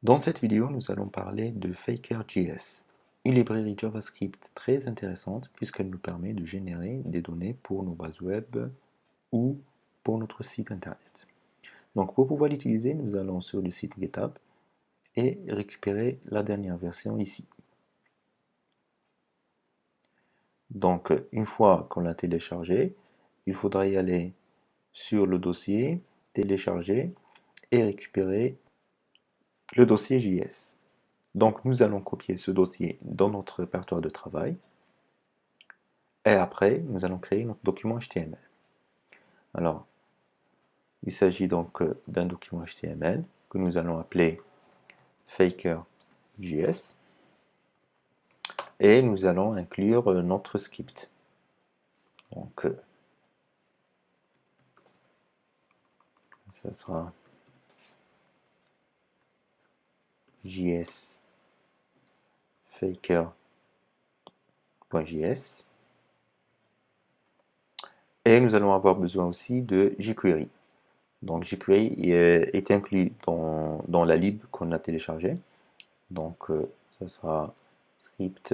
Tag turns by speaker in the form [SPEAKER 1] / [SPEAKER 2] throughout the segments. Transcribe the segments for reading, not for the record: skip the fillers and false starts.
[SPEAKER 1] Dans cette vidéo, nous allons parler de Faker.js, une librairie JavaScript très intéressante puisqu'elle nous permet de générer des données pour nos bases web ou pour notre site internet. Donc pour pouvoir l'utiliser, nous allons sur le site GitHub et récupérer la dernière version ici. Donc une fois qu'on l'a téléchargé, il faudra y aller sur le dossier, télécharger et récupérer le dossier JS. Donc nous allons copier ce dossier dans notre répertoire de travail et après nous allons créer notre document HTML. Alors il s'agit donc d'un document HTML que nous allons appeler Faker.js et nous allons inclure notre script. Donc ça sera js faker.js et nous allons avoir besoin aussi de jQuery. Donc jQuery est inclus dans la lib qu'on a téléchargée. Donc ça sera script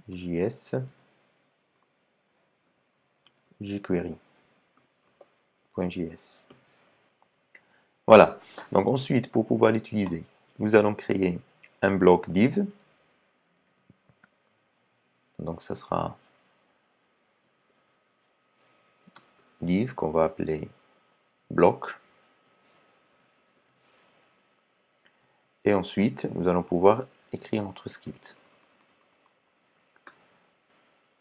[SPEAKER 1] js jQuery.js. Voilà. Donc ensuite, pour pouvoir l'utiliser, nous allons créer un bloc div. Donc ça sera div qu'on va appeler bloc. Et ensuite, nous allons pouvoir écrire notre script.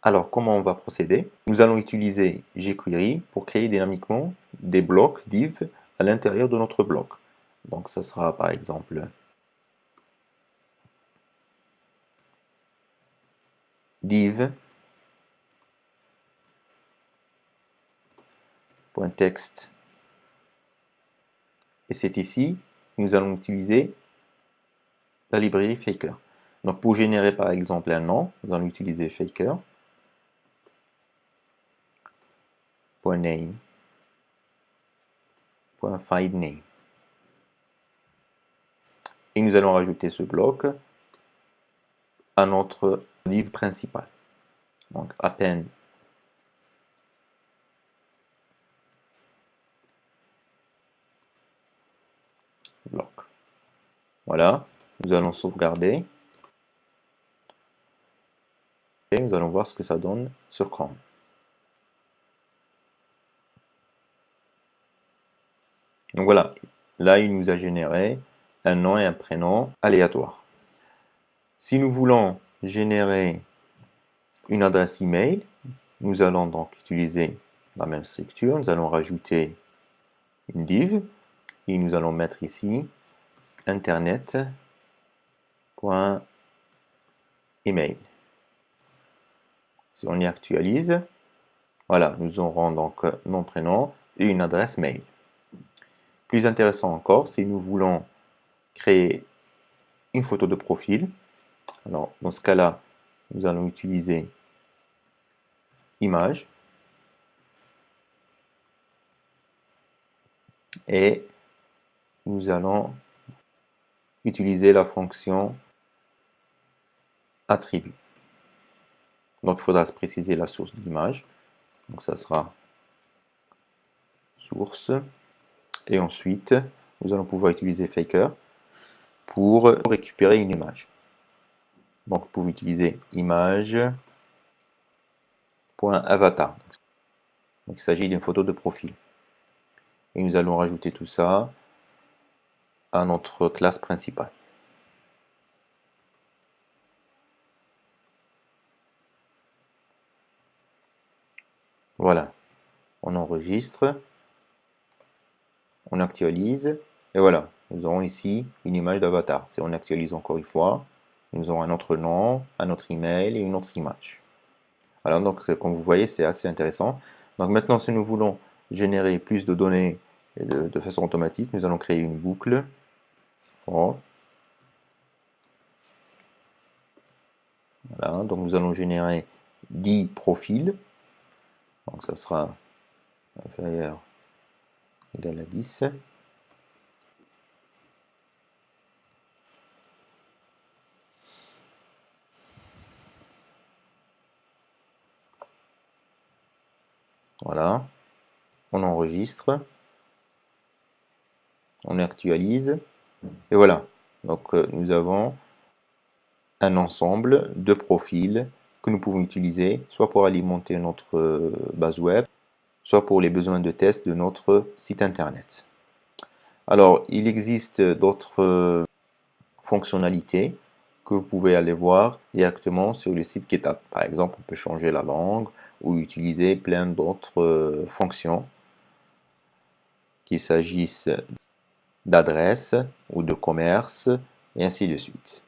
[SPEAKER 1] Alors, comment on va procéder? Nous allons utiliser jQuery pour créer dynamiquement des blocs div à l'intérieur de notre bloc. Donc, ça sera par exemple div.text. Et c'est ici que nous allons utiliser la librairie Faker. Donc, pour générer par exemple un nom, nous allons utiliser Faker.name.findName. Et nous allons rajouter ce bloc à notre div principal. Donc append bloc. Voilà, nous allons sauvegarder et nous allons voir ce que ça donne sur Chrome. Donc voilà, là il nous a généré un nom et un prénom aléatoires. Si nous voulons générer une adresse email, nous allons donc utiliser la même structure, nous allons rajouter une div et nous allons mettre ici internet.email. Si on y actualise, voilà, nous aurons donc nom, prénom et une adresse mail. Plus intéressant encore, si nous voulons créer une photo de profil, alors dans ce cas-là, nous allons utiliser image et nous allons utiliser la fonction attribut. Donc il faudra se préciser la source de l'image. Donc ça sera source. Et ensuite, nous allons pouvoir utiliser Faker pour récupérer une image. Donc vous pouvez utiliser image.avatar. Donc il s'agit d'une photo de profil. Et nous allons rajouter tout ça à notre classe principale. Voilà, on enregistre, on actualise, et voilà, nous aurons ici une image d'avatar. Si on actualise encore une fois, nous aurons un autre nom, un autre email et une autre image. Alors donc, comme vous voyez, c'est assez intéressant. Donc maintenant, si nous voulons générer plus de données de façon automatique, nous allons créer une boucle. Voilà, donc nous allons générer 10 profils. Donc ça sera inférieur égale à 10. Voilà, on enregistre, on actualise, et voilà. Donc nous avons un ensemble de profils que nous pouvons utiliser, soit pour alimenter notre base web, soit pour les besoins de test de notre site internet. Alors, il existe d'autres fonctionnalités que vous pouvez aller voir directement sur le site GitHub. Par exemple, on peut changer la langue ou utiliser plein d'autres fonctions, qu'il s'agisse d'adresse ou de commerce, et ainsi de suite.